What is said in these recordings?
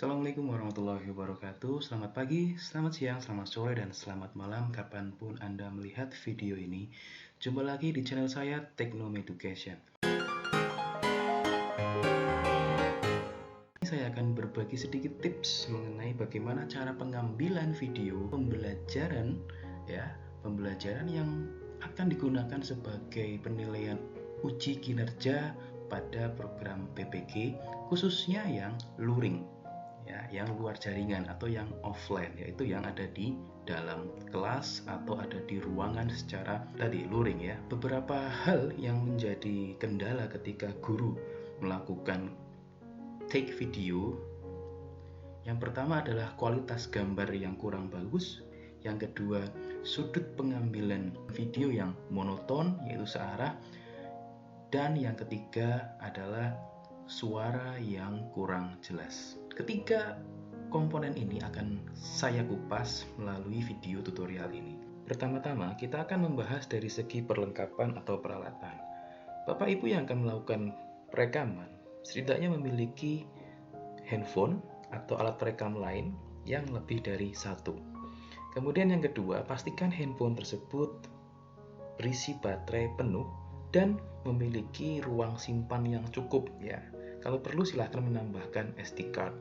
Assalamualaikum warahmatullahi wabarakatuh. Selamat pagi, selamat siang, selamat sore, dan selamat malam kapanpun Anda melihat video ini. Jumpa lagi di channel saya Teknom Education. Saya akan berbagi sedikit tips mengenai bagaimana cara pengambilan video pembelajaran yang akan digunakan sebagai penilaian uji kinerja pada program PPG, khususnya yang luring. Yang luar jaringan atau yang offline, yaitu yang ada di dalam kelas atau ada di ruangan secara luring ya. Beberapa hal yang menjadi kendala ketika guru melakukan take video. Yang pertama adalah kualitas gambar yang kurang bagus. Yang kedua, sudut pengambilan video yang monoton, yaitu searah. Dan yang ketiga adalah suara yang kurang jelas. Ketiga komponen ini akan saya kupas melalui video tutorial ini. Pertama-tama kita akan membahas dari segi perlengkapan atau peralatan. Bapak Ibu yang akan melakukan perekaman setidaknya memiliki handphone atau alat perekam lain yang lebih dari satu. Kemudian yang kedua, pastikan handphone tersebut berisi baterai penuh dan memiliki ruang simpan yang cukup ya. Kalau perlu silahkan menambahkan SD card.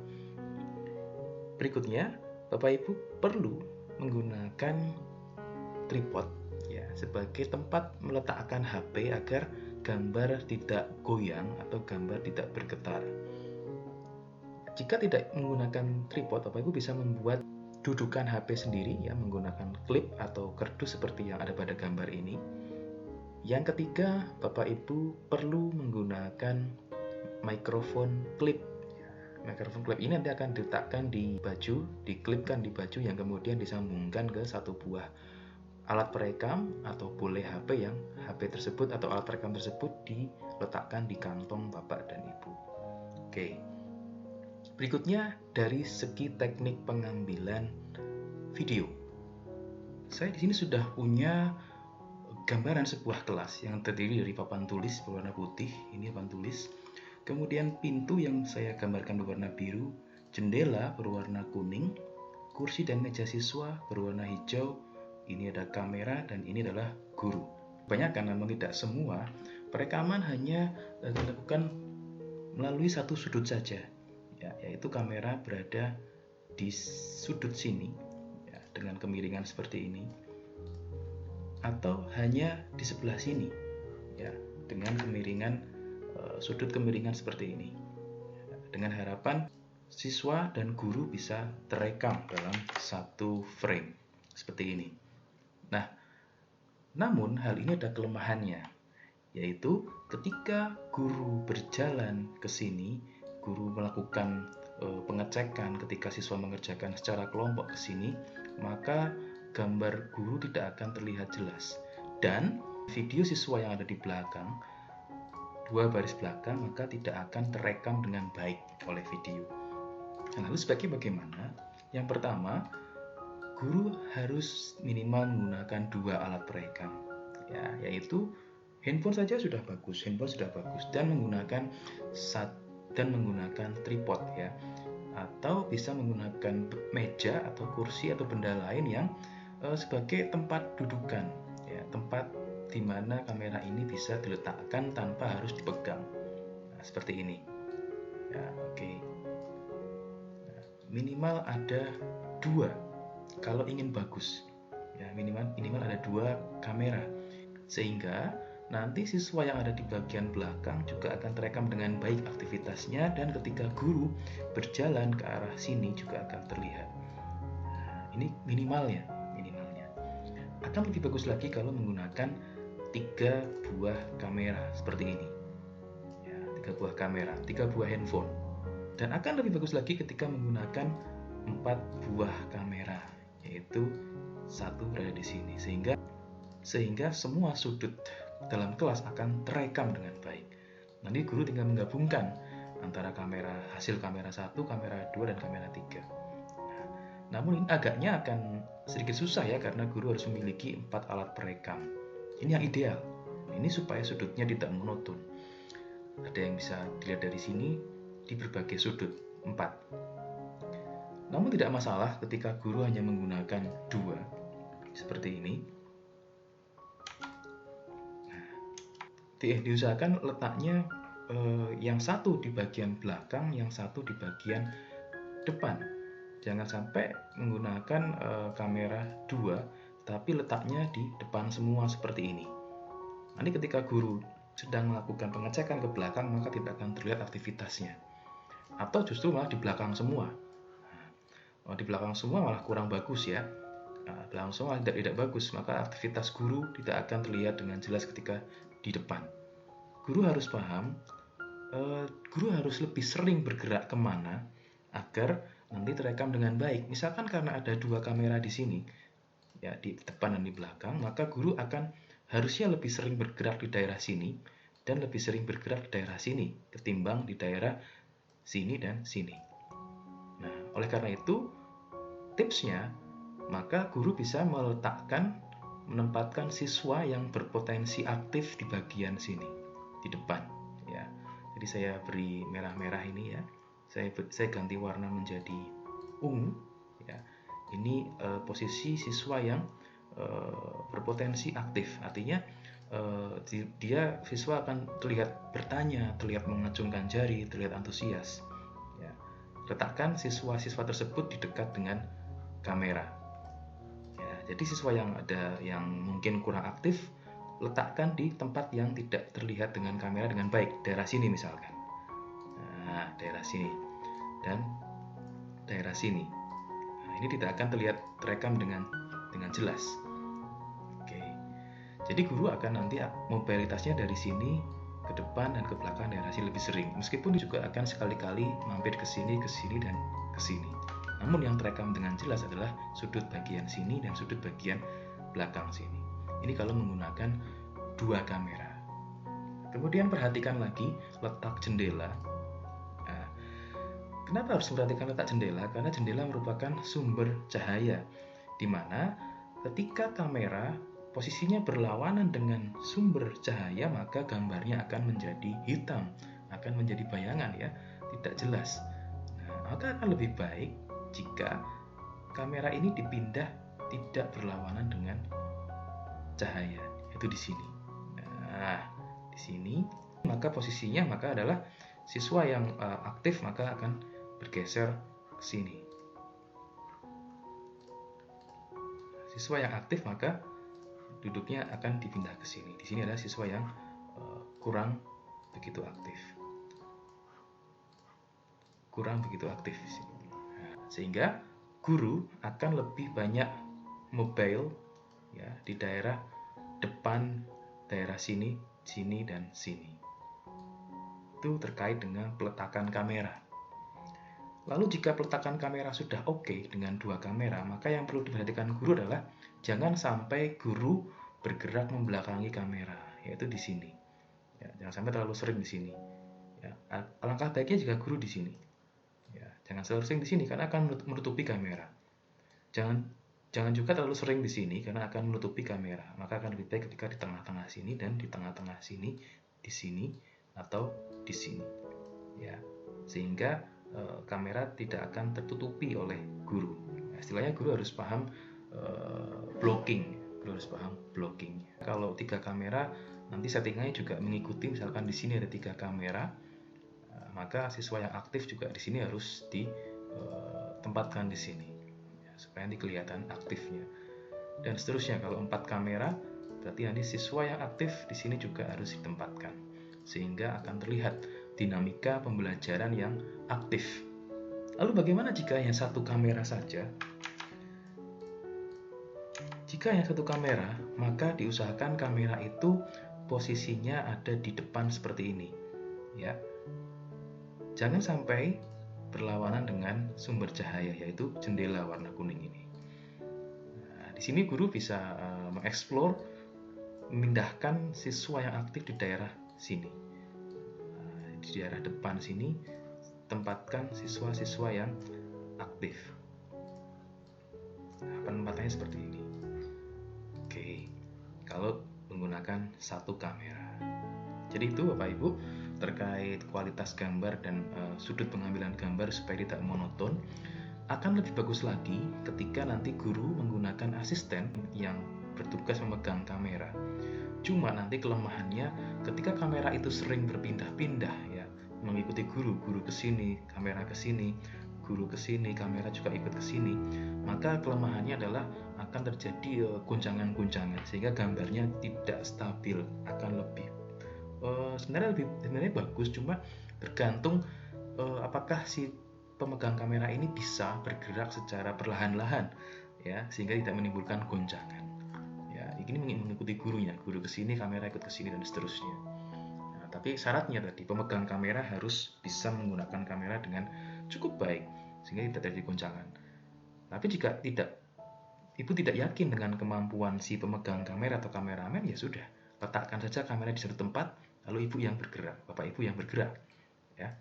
Berikutnya, Bapak Ibu perlu menggunakan tripod ya sebagai tempat meletakkan HP agar gambar tidak goyang atau gambar tidak bergetar. Jika tidak menggunakan tripod, Bapak Ibu bisa membuat dudukan HP sendiri ya menggunakan klip atau kardus seperti yang ada pada gambar ini. Yang ketiga, Bapak Ibu perlu menggunakan mikrofon klip. Mikrofon klip ini nanti akan diletakkan di baju, diklipkan di baju yang kemudian disambungkan ke satu buah alat perekam atau boleh HP yang HP tersebut atau alat perekam tersebut diletakkan di kantong Bapak dan Ibu. Oke. Berikutnya dari segi teknik pengambilan video. Saya di sini sudah punya gambaran sebuah kelas yang terdiri dari papan tulis berwarna putih, ini papan tulis. Kemudian pintu yang saya gambarkan berwarna biru, jendela berwarna kuning, kursi dan meja siswa berwarna hijau, ini ada kamera dan ini adalah guru. Kebanyakan namun tidak semua, perekaman hanya dilakukan melalui satu sudut saja, ya, yaitu kamera berada di sudut sini ya, dengan kemiringan seperti ini, atau hanya di sebelah sini ya, dengan kemiringan sudut kemiringan seperti ini, dengan harapan siswa dan guru bisa terekam dalam satu frame seperti ini. Nah, namun hal ini ada kelemahannya, yaitu ketika guru berjalan ke sini, guru melakukan pengecekan ketika siswa mengerjakan secara kelompok ke sini, maka gambar guru tidak akan terlihat jelas dan video siswa yang ada di belakang, dua baris belakang, maka tidak akan terekam dengan baik oleh video. Nah, lalu sebaiknya bagaimana? Yang pertama, guru harus minimal menggunakan dua alat perekam, ya, yaitu handphone saja sudah bagus, dan menggunakan tripod ya, atau bisa menggunakan meja atau kursi atau benda lain yang sebagai tempat dudukan, ya, tempat di mana kamera ini bisa diletakkan tanpa harus dipegang. Nah, seperti ini. Ya, oke. Nah, minimal ada dua kalau ingin bagus. Ya, minimal ada dua kamera. Sehingga nanti siswa yang ada di bagian belakang juga akan terekam dengan baik aktivitasnya dan ketika guru berjalan ke arah sini juga akan terlihat. Nah, ini minimalnya. Akan lebih bagus lagi kalau menggunakan 3 buah kamera seperti ini ya, 3 buah kamera, 3 buah handphone. Dan akan lebih bagus lagi ketika menggunakan 4 buah kamera, yaitu satu berada di sini, sehingga semua sudut dalam kelas akan terekam dengan baik. Nanti guru tinggal menggabungkan antara hasil kamera 1, kamera 2, dan kamera 3. Namun ini agaknya akan sedikit susah ya, karena guru harus memiliki 4 alat perekam. Ini yang ideal. Ini supaya sudutnya tidak monoton. Ada yang bisa dilihat dari sini di berbagai sudut 4. Namun tidak masalah ketika guru hanya menggunakan 2 seperti ini. Diusahakan letaknya yang satu di bagian belakang, yang satu di bagian depan. Jangan sampai menggunakan kamera 2 tapi letaknya di depan semua seperti ini. Nanti ketika guru sedang melakukan pengecekan ke belakang, maka tidak akan terlihat aktivitasnya. Atau justru malah di belakang semua. Di belakang semua malah kurang bagus ya. Belakang semua tidak bagus, maka aktivitas guru tidak akan terlihat dengan jelas ketika di depan. Guru harus paham, guru harus lebih sering bergerak kemana agar nanti terekam dengan baik. Misalkan karena ada 2 kamera di sini, ya di depan dan di belakang, maka guru akan harusnya lebih sering bergerak di daerah sini dan lebih sering bergerak di daerah sini ketimbang di daerah sini dan sini. Nah, oleh karena itu tipsnya, maka guru bisa menempatkan siswa yang berpotensi aktif di bagian sini, di depan ya. Jadi saya beri merah-merah ini ya. Saya ganti warna menjadi ungu ya. Ini posisi siswa yang berpotensi aktif. Artinya siswa akan terlihat bertanya, terlihat mengacungkan jari, terlihat antusias ya. Letakkan siswa-siswa tersebut di dekat dengan kamera. Jadi siswa yang mungkin kurang aktif, letakkan di tempat yang tidak terlihat dengan kamera dengan baik, daerah sini misalkan. Nah, daerah sini dan daerah sini. Nah, ini tidak akan terlihat terekam dengan jelas. Oke. Jadi guru akan nanti mobilitasnya dari sini ke depan dan ke belakang daerah sini lebih sering. Meskipun juga akan sekali-kali mampir ke sini dan ke sini. Namun yang terekam dengan jelas adalah sudut bagian sini dan sudut bagian belakang sini. Ini kalau menggunakan 2 kamera. Kemudian perhatikan lagi letak jendela. Nah, kenapa harus memperhatikan letak jendela? Karena jendela merupakan sumber cahaya, di mana ketika kamera posisinya berlawanan dengan sumber cahaya, maka gambarnya akan menjadi hitam, akan menjadi bayangan ya, tidak jelas. Nah, maka akan lebih baik jika kamera ini dipindah tidak berlawanan dengan cahaya, yaitu di sini. Nah, di sini maka posisinya adalah siswa yang aktif maka akan bergeser ke sini. Siswa yang aktif maka duduknya akan dipindah ke sini. Di sini adalah siswa yang kurang begitu aktif. Di sini. Sehingga guru akan lebih banyak mobile ya di daerah depan, daerah sini dan sini. Itu terkait dengan peletakan kamera. Lalu jika peletakan kamera sudah oke dengan 2 kamera, maka yang perlu diperhatikan guru adalah jangan sampai guru bergerak membelakangi kamera, yaitu di sini. Ya, jangan sampai terlalu sering di sini. Ya, alangkah baiknya jika guru di sini. Jangan terlalu sering di sini karena akan menutupi kamera. Jangan juga terlalu sering di sini karena akan menutupi kamera. Maka akan lebih baik ketika di tengah-tengah sini dan di tengah-tengah sini, di sini atau di sini. Ya, sehingga kamera tidak akan tertutupi oleh guru. Istilahnya guru harus paham blocking. Guru harus paham blocking. Kalau 3 kamera, nanti settingannya juga mengikuti. Misalkan di sini ada 3 kamera. Maka siswa yang aktif juga di sini harus ditempatkan di sini ya, supaya nanti kelihatan aktifnya. Dan seterusnya, kalau 4 kamera berarti nanti siswa yang aktif di sini juga harus ditempatkan sehingga akan terlihat dinamika pembelajaran yang aktif. Lalu bagaimana jika hanya 1 kamera saja? Jika hanya 1 kamera, maka diusahakan kamera itu posisinya ada di depan seperti ini ya. Jangan sampai berlawanan dengan sumber cahaya, yaitu jendela warna kuning ini. Nah, di sini guru bisa mengeksplor, memindahkan siswa yang aktif di daerah sini. Di daerah depan sini, tempatkan siswa-siswa yang aktif. Nah, penempatannya seperti ini. Oke, kalau menggunakan 1 kamera. Jadi itu Bapak Ibu terkait kualitas gambar dan sudut pengambilan gambar supaya tidak monoton. akan lebih bagus lagi ketika nanti guru menggunakan asisten yang bertugas memegang kamera. Cuma nanti kelemahannya ketika kamera itu sering berpindah-pindah ya, mengikuti guru ke sini, kamera ke sini, guru ke sini, kamera juga ikut ke sini, maka kelemahannya adalah akan terjadi goncangan-goncangan sehingga gambarnya tidak stabil, akan lebih sebenarnya bagus, cuma tergantung apakah si pemegang kamera ini bisa bergerak secara perlahan-lahan ya, sehingga tidak menimbulkan goncangan ya. Ini mengikuti gurunya, guru ke sini, kamera ikut ke sini dan seterusnya. Nah, tapi syaratnya tadi pemegang kamera harus bisa menggunakan kamera dengan cukup baik sehingga tidak terjadi goncangan. Tapi jika ibu tidak yakin dengan kemampuan si pemegang kamera atau kameramen, ya sudah, letakkan saja kamera di satu tempat, lalu ibu yang bergerak, bapak ibu yang bergerak ya.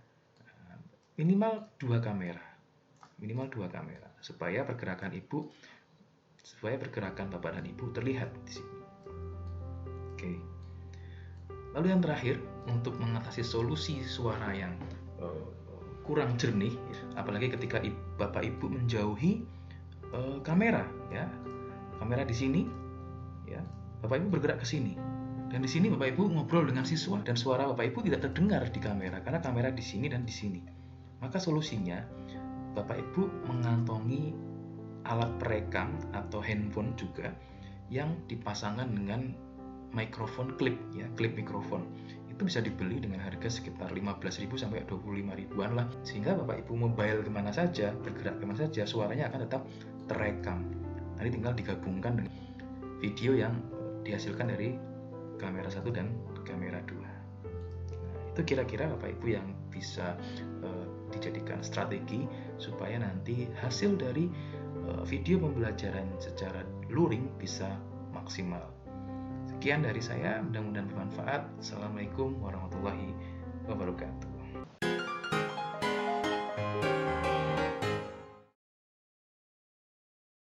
Minimal 2 kamera supaya pergerakan bapak dan ibu terlihat di sini. Oke. Lalu yang terakhir, untuk mengatasi solusi suara yang kurang jernih, apalagi ketika bapak ibu menjauhi kamera ya, kamera di sini ya, bapak ibu bergerak ke sini, dan di sini bapak ibu ngobrol dengan siswa dan suara bapak ibu tidak terdengar di kamera karena kamera di sini dan di sini. Maka solusinya bapak ibu mengantongi alat perekam atau handphone juga yang dipasangkan dengan mikrofon klip ya, klip mikrofon. Itu bisa dibeli dengan harga sekitar 15.000 sampai 25.000-an lah, sehingga bapak ibu mobile kemana saja, bergerak kemana saja, suaranya akan tetap terekam. Nanti tinggal digabungkan dengan video yang dihasilkan dari kamera 1 dan kamera 2. Nah, itu kira-kira bapak ibu yang bisa dijadikan strategi supaya nanti hasil dari video pembelajaran secara luring bisa maksimal. Sekian dari saya, mudah-mudahan bermanfaat. Assalamualaikum warahmatullahi wabarakatuh.